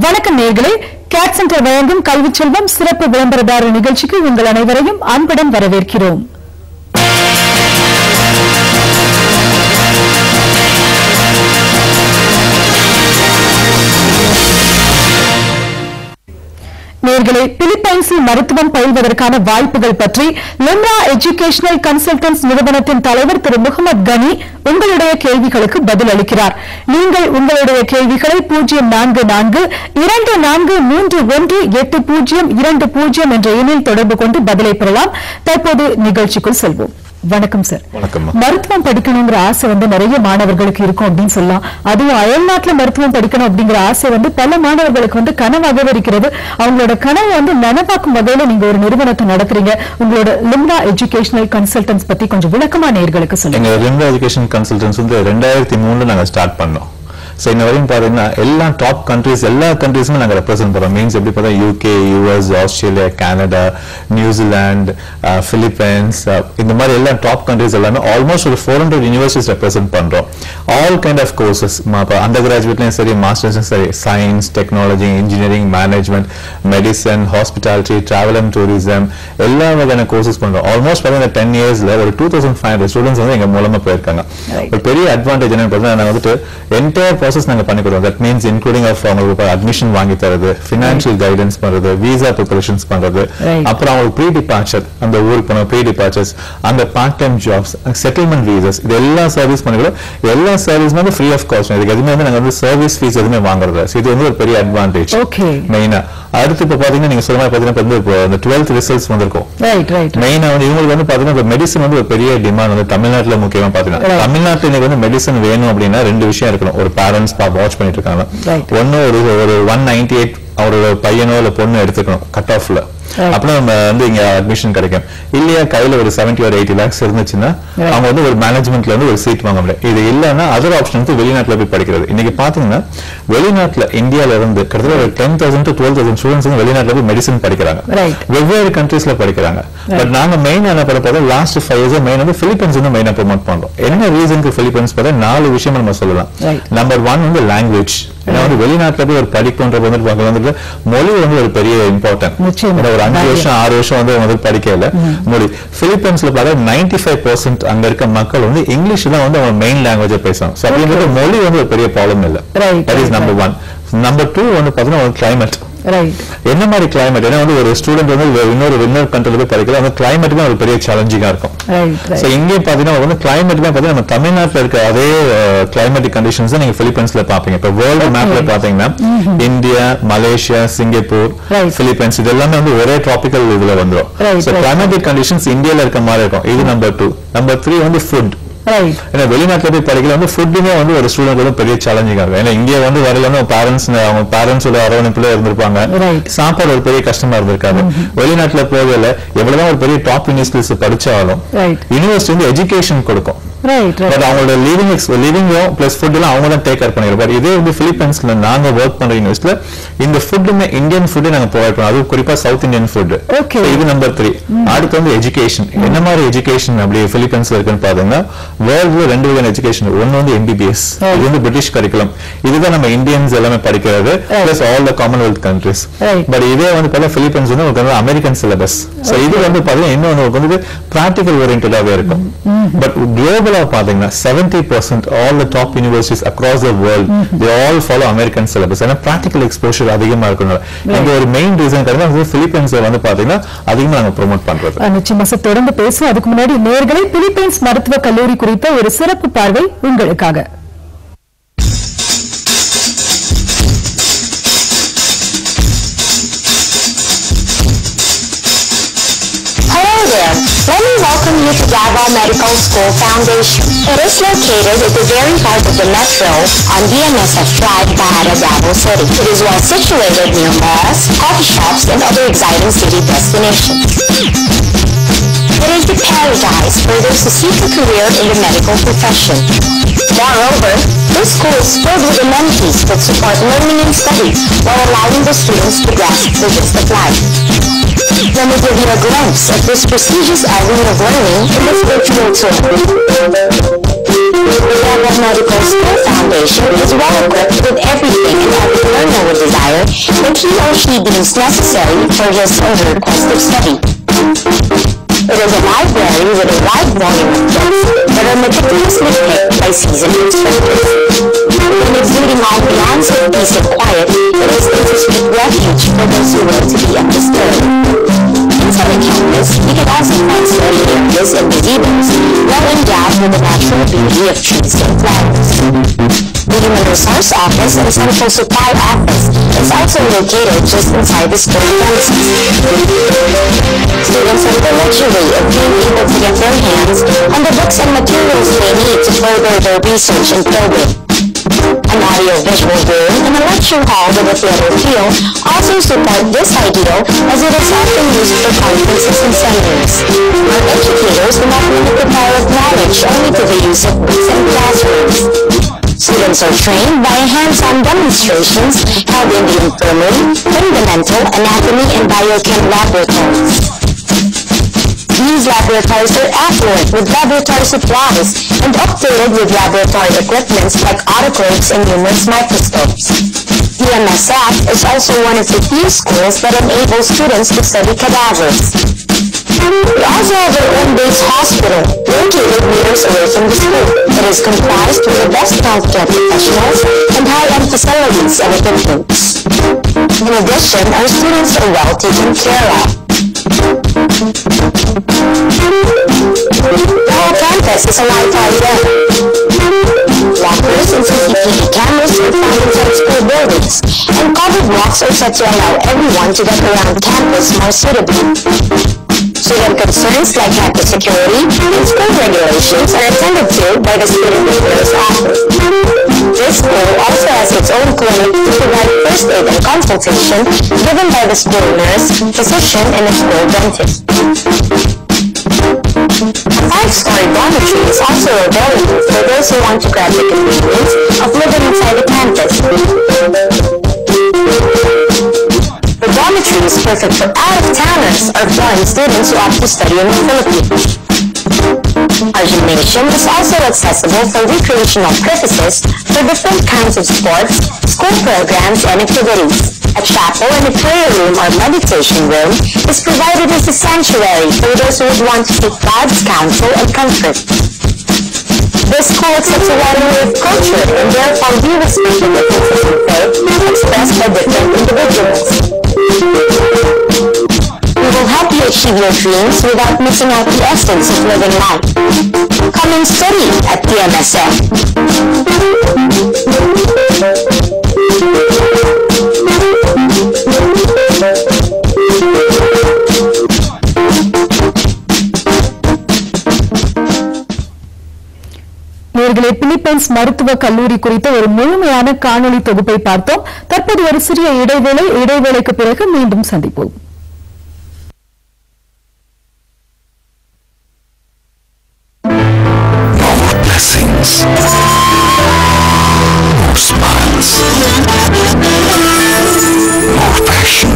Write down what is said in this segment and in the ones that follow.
வணக்கம் நேயர்களே, gate centre வழங்கும் கல்வி செல்வம் சிறப்பு விளம்பரதாரர் நிகழ்ச்சிக்கு உங்கள் அனைவரையும் அன்புடன் வரவேற்கிறோம். நேயர்களே, பிலிப்பைன்ஸில் மருத்துவம் பயில்வதற்கான வாய்ப்புகள் பற்றி லிம்ரா எஜுகேஷனல் கன்சல்டன்ஸ் நிறுவனத்தின் தலைவர் திரு முகமது கனி உங்களுடைய கேள்விகளுக்கு பதில் அளிக்கிறார். நீங்கள் உங்களுடைய கேள்விகளை 0434318020 என்ற எண்ணில் தொடர்பு கொண்டு பதிலை பெறலாம். தற்போது நிகழ்ச்சிக்குள் செல்வோம். வணக்கம் சார். மருத்துவம் படிக்கணுங்கிற ஆசை நிறைய மாணவர்களுக்கு இருக்கும் அப்படின்னு சொல்லலாம். அதுவும் அயல்நாட்டுல மருத்துவம் படிக்கணும் அப்படிங்கிற ஆசை பல மாணவர்களுக்கு கனவாகவே இருக்கிறது. அவங்களோட கனவு நனவாக்கும் வகையில நீங்க ஒரு நிறுவனத்தை நடத்துறீங்க. உங்களோட லிம்ரா எஜுகேஷனல் கன்சல்டன்ஸ் பத்தி கொஞ்சம் விளக்கமா நேயர்களுக்கு சொல்லுங்க. லிம்ரா எஜுகேஷனல் கன்சல்டன்ஸ் 2003 நாங்க ஸ்டார்ட் பண்ணோம். இன்ன வரையும் பாத்தீங்கன்னா எல்லா டாப் கண்ட்ரீஸ் எல்லா கண்ட்ரீஸுமே நாங்க ரெப்ரசென்ட் பண்றோம். மீன்ஸ் எப்படி பார்த்தா UK, US, Australia, Canada, New Zealand, Philippines, இந்த மாதிரி எல்லா டாப் கண்ட்ரீஸ் எல்லாமே ஆல்மோஸ்ட் ஒரு 400 யூனிவர்சிட்டிஸ் ரெப்ரசென்ட் பண்றோம். All kind of courses, under கிராஜுவேட்லயும் சரி, மாஸ்டர்ஸ்லயும் சரி, science, technology, engineering, management, medicine, hospitality, travel and tourism, எல்லா வகையான கோர்சஸ் பண்றோம். ஆல்மோஸ்ட் பார்த்தீங்கன்னா 10 இயர்ஸ்ல ஒரு 2500 ஸ்டூடெண்ட்ஸ் எங்க மூலமா போயிருக்காங்க. ஒரு பெரிய அட்வான்டேஜ் என்னன்னு பார்த்தீங்கன்னா நாங்க என்டையர் நாங்க பண்ணி கொடுத்தோம். தட் மீன்ஸ் இன்க்ளூடிங் ஆஃப் அவங்களுக்கு அட்மிஷன் வாங்கி தரது, ஃபினான்ஷியல் கைடன்ஸ் பண்றது, விசா ப்ரிப்பரேஷன்ஸ் பண்றது, அப்புறம் அவங்களுக்கு ப்ரீ டிபார்ச்சர், அந்த ஊருக்கு போன ப்ரீ டிபார்ச்சர்ஸ், அந்த பார்ட் டைம் ஜாப்ஸ், செட்டில்மெண்ட் வீசஸ், இது எல்லா சர்வீஸ் பண்ணிக்கிறோம். எல்லா சர்வீஸ் ஃப்ரீ ஆஃப் காஸ்ட். இதுக்கு எதுவுமே நாங்க சர்வீஸ் ஃபீஸ் எதுவுமே வாங்குறது. இது ஒரு பெரிய அட்வான்டேஜ் மெயினா. அடுத்து இப்ப பாத்தீங்கன்னா நீங்க சொல்ற மாதிரி பாத்தீங்கன்னா இந்த 12th ரிசல்ட்ஸ் வந்திருக்கும். மெயினா இவங்களுக்கு பாத்தீங்கன்னா மெடிசன் ஒரு பெரிய டிமாண்ட் தமிழ்நாட்டுல முக்கியமா பாத்தீங்கன்னா தமிழ்நாட்டுல இன்னைக்கு மெடிசன் வேணும் அப்படின்னா 2 விஷயம் இருக்கணும். ஒரு பேரண்ட்ஸ் வாட்ச் பண்ணிட்டு இருக்காங்க. ஒன்னு ஒரு 198 அவரோட பையனோ இல்ல பொண்ணு எடுத்துக்கணும் கட் ஆஃப்ல. அப்புறம் நம்ம இங்க அட்மிஷன் கிடைக்கும். இல்லையா கையில ஒரு 70 or 80 lakhs இருந்துச்சுன்னா அவங்க ஒரு மேனேஜ்மெண்ட்ல ஒரு சீட் வாங்க முடியும். இது இல்லன்னா அதர் ஆப்ஷன் வெளிநாட்டுல போய் படிக்கிறது. இன்னைக்கு பாத்தீங்கன்னா வெளிநாட்டுல இந்தியால இருந்து கிட்டத்தட்ட ஒரு 10,000 to 12,000 ஸ்டூடெண்ட்ஸ் வெளிநாட்டுல போய் மெடிசன் படிக்கிறாங்க. வெவ்வேறு கண்ட்ரீஸ்ல படிக்கிறாங்க. பட் நாங்க மெயின் என்ன பார்த்தா லாஸ்ட் 5 years மெயின் பிலிப்பைன்ஸ் மெயினா ப்ரொமோட் பண்றோம். என்ன ரீசனுக்கு பிலிப்பைன்ஸ் பார்த்தா 4 விஷயம் நம்ம சொல்லலாம். Number 1 language. வெளிநாட்டுல போய் ஒரு படிப்புன்றது மொழி ஒரு பெரிய இம்பார்ட்டன்ட். ஒரு 5 வருஷம் 6 வருஷம் படிக்கல மொழி. பிலிப்பைன்ஸ்ல பார்த்தா 95% அங்க இருக்க மக்கள் இங்கிலீஷ் தான் அவங்க மெயின் லாங்குவேஜ் பேசுவாங்க. அப்படிங்கிற மொழி ஒரு பெரிய ப்ராப்ளம் இல்ல. That is number 1. நம்பர் 2 பாத்தீங்கன்னா ஒரு கிளைமேட். என்ன மாதிரி கிளைமேட்? ஏன்னா ஒரு ஸ்டூடெண்ட் இன்னொரு கண்ட்ரில போய் படிக்கிறது அந்த கிளைமேட் தான் ஒரு பெரிய சேலஞ்சிங்கா இருக்கும். இங்கே பாத்தீங்கன்னா கிளைமேட் தான் பாத்தீங்கன்னா நம்ம தமிழ்நாட்டுல இருக்க அதே கிளைமேட்டிக் கண்டிஷன்ஸ் நீங்க பிலிப்பைன்ஸ்ல பாப்பீங்க. இப்ப வேர்ல்டு மேப்ல பாத்தீங்கன்னா இந்தியா, மலேசியா, சிங்கப்பூர், பிலிப்பைன்ஸ் இது எல்லாமே ஒரே டிராபிக்கல் இதுல வந்துடும். கிளைமேட்டிக் கண்டிஷன்ஸ் இந்தியால இருக்க மாதிரி இருக்கும். இது நம்பர் 2. Number 3 food. ஏன்னா வெளிநாட்டுல போய் படிக்கல ஃபுட்டுமே ஒரு ஸ்டூடெண்ட் பெரிய சேலஞ்சிங்கா இருக்கும். ஏன்னா இங்கே வரல அவங்க பேரண்ட்ஸோட அரவணைப்புல இருந்திருப்பாங்க. சாப்பாடு ஒரு பெரிய கஷ்டமா இருந்திருக்காரு. வெளிநாட்டுல போகல எவ்வளவுதான் ஒரு பெரிய டாப் யூனிவர்சிட்டிஸ் படிச்சாலும் யூனிவர்சிட்டி எஜுகேஷன் கொடுக்கும். அவங்களோட லிவிங் பிளஸ் ஃபுட் எல்லாம் அவங்க தான் டேக் கேர் பண்ணிக்கிறோம். இதே பிலிப்பைன்ஸ்ல நாங்க ஒர்க் பண்ற யூனிவர்சிட்டியில இந்த ஃபுட்டுமே இந்தியன் ஃபுட் நாங்க ப்ரொவைட் பண்ணுவோம். அது குறிப்பா சவுத் இந்தியன் ஃபுட். இது நம்பர் 3. அடுத்து எஜுகேஷன். என்ன மாதிரி எஜுகேஷன் அப்படி பிலிப்பைன்ஸ்ல இருக்குன்னு பாத்தீங்கன்னா வேர்ல்டுல 2 வகையான எஜுகேஷன். ஒன்னு MBBS, இது பிரிட்டிஷ் கரிக்குலம். இதுதான் நம்ம இந்தியன்ஸ் எல்லாமே படிக்கிறது plus all the Commonwealth countries. But இதே பல பிலிப்பைன்ஸ் அமெரிக்கன் சிலபஸ். இது பாத்தீங்கன்னா இன்னொன்னு பிராக்டிகல் ஓரியன்டாவே இருக்கும். பட் குளோபலா பாத்தீங்கன்னா 70% all the top universities across the world they all follow American syllabus. ஏன்னா பிராக்டிகல் எக்ஸ்போஷர் அதிகமா இருக்கனால இந்த ஒரு மெயின் ரீசன் காரணமா பிலிப்பைன்ஸ்ல பாத்தீங்கன்னா அதிகமா நாங்க ப்ரோமோட் பண்றது. நிச்சயமா சார், தொடர்ந்து பேசுவோம். அதுக்கு முன்னாடி நேயர்களே, பிலிப்பைன்ஸ் மருத்துவ கல்லூரி குறித்த ஒரு சிறப்பு பார்வை உங்களுக்காக. Let me welcome you to Davao Medical School Foundation. It is located at the very heart of the metro on DMSF Drive, Bahara, Davao City. It is well situated near malls, coffee shops, and other exciting city destinations. It is the paradise for those who seek a career in the medical profession. Moreover, this school is filled with amenities that support learning and study while allowing the students to grasp the gist of life. Let me give you a glimpse of this prestigious arena of learning in this virtual tour. The Java Medical School Foundation is well equipped with everything an avid learner would desire that he or she deems necessary for his or her quest of study. It is a library with a wide volume of books that are meticulously picked by seasoned instructors. In exuding ambiance of peace and quiet, it is a sweet refuge for those who will to be undisturbed. Inside the campus, you can also find study areas and gazebos, well endowed with the natural beauty of trees and flowers. The Human Resource Office and Central Supply Office is also located just inside the school premises. Students have the luxury of being able to get their hands on the books and materials they need to further their research and probing. An audio-visual room and a lecture hall with a theater feel also support this ideal, as it is often used for conferences and seminars. Our educators do not limit the power of knowledge only to the use of books and classrooms. Students are trained by hands-on demonstrations held in the infirmary, fundamental, anatomy, and biochem laboratories. These laboratories are affluent with laboratory supplies and updated with laboratory equipments like autoclaves and numerous microscopes. The MSF is also one of the few schools that enable students to study cadavers. We also have our own base hospital, located meters away from the school. It is comprised with the best healthcare professionals and high-end facilities and equipment. In addition, our students are well taken care of. The whole campus is a Wi-Fi zone. Lockers and CCTV cameras are found inside school buildings, and covered walks are set to allow everyone to get around campus more suitably. Student concerns like campus security and school regulations are attended to by the Student Affairs Office. This school also has its own clinic to provide first aid and consultation given by the school nurse, physician, and a school dentist. A 5-story dormitory is also available for those who want to grab the convenience of living inside the campus. The dormitory is perfect for out-of-towners or foreign students who opt to study in the Philippines. Our gymnasium is also accessible for recreational purposes for different kinds of sports, school programs, and activities. A chapel and a prayer room or meditation room is provided as a sanctuary for those who would want to seek God's counsel and comfort. This school accepts a wide array of culture and therefore we respect the differences in faith expressed by different individuals. We will help you achieve your dreams without missing out the essence of living life. Come and study at PMSF. நேயர்களே, Philippines மருத்துவ கல்லூரி குறித்த ஒரு முழுமையான காணொளி தொகுப்பை பார்த்தோம். தற்போது ஒரு சிறிய இடைவேளைக்கு பிறகு மீண்டும் சந்திப்போம். More smiles, more fashion,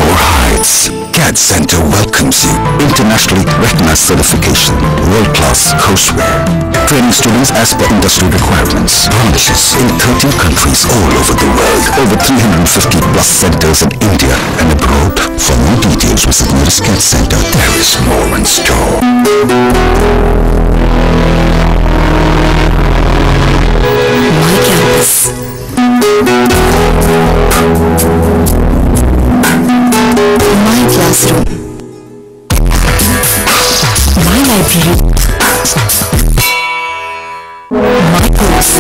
more heights. CAD Center welcomes you. Internationally recognized certification, world-class courseware. Training students as per industry requirements. Branches in 13 countries all over the world. Over 350 plus centers in India and abroad. For more details, visit nearest CAD Center. There is more in store. My campus. My classroom. My library. My books.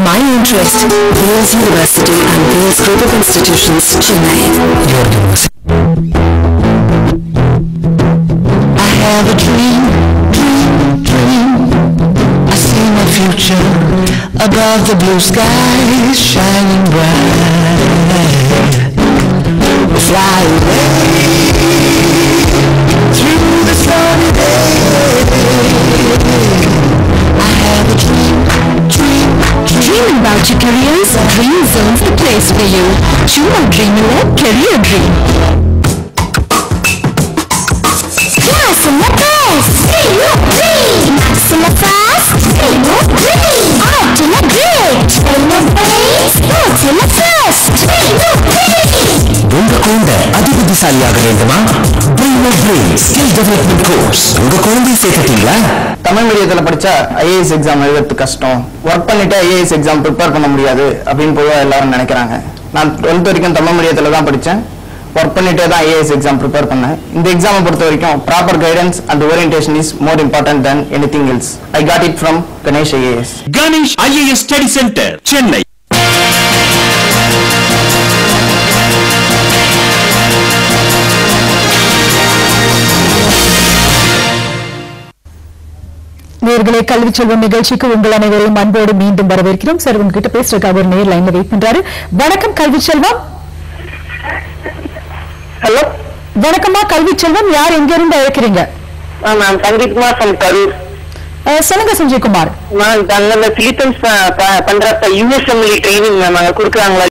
My interest. Wales University and Wales Group of Institutions, Chennai. Your university. I have a dream. I see my future above the blue skies shining bright. We'll fly away through the sunny day. I have a dream. Dream about your careers. Dream Zone's the place for you. Choose a dream-led career dream. syllabus. Maxilla fast, Reno green. Art in a great, Reno brains. Sports in a first, Reno green. உங்க குழந்தை அதிபுத்திசாலியாக வேண்டுமா? Reno Brain Skill Development Course உங்க குழந்தை சேர்த்துட்டீங்களா? தமிழ் மீடியத்தில் படிச்சா IAS exam எழுதுறது கஷ்டம், work பண்ணிட்டு ஐஏஎஸ் எக்ஸாம் ப்ரிப்பேர் பண்ண முடியாது அப்படின்னு பொதுவாக எல்லாரும் நினைக்கிறாங்க. நான் 12th வரைக்கும் தமிழ் மீடியத்தில் தான் படித்தேன். ஒர்க் பண்ணிட்டே தான் ஐஏஎஸ் எக்ஸாம் ப்ரிப்பேர் பண்ணேன். இந்த எக்ஸாமை பொறுத்த வரைக்கும் proper guidance and orientation is more important than anything else. I got it from Ganesh IAS. Ganesh IAS Study Center, Chennai. நேயர்களே, கல்வி செல்வம் நிகழ்ச்சிக்கு உங்கள் அனைவரையும் அன்போடு மீண்டும் வரவேற்கிறோம். சார், உங்ககிட்ட பேசுறதுக்காக ஒரு நேர் லைன்ல வெயிட் பண்றாரு. வணக்கம் கல்வி செல்வம். ஹலோ, வணக்கம்மா கல்வி செல்வம். யார் எங்க இருந்து அழைக்கிறீங்க? நான் சங்கீத்குமார் ஃப்ரம் கரூர். சொல்லுங்க சஞ்சய்குமார். நான் அங்க பிலிப்பைன்ஸ் பண்றப்ப யூஎஸ்எம்எல்இ ட்ரைனிங் மேம் அங்க கொடுக்குறாங்களா?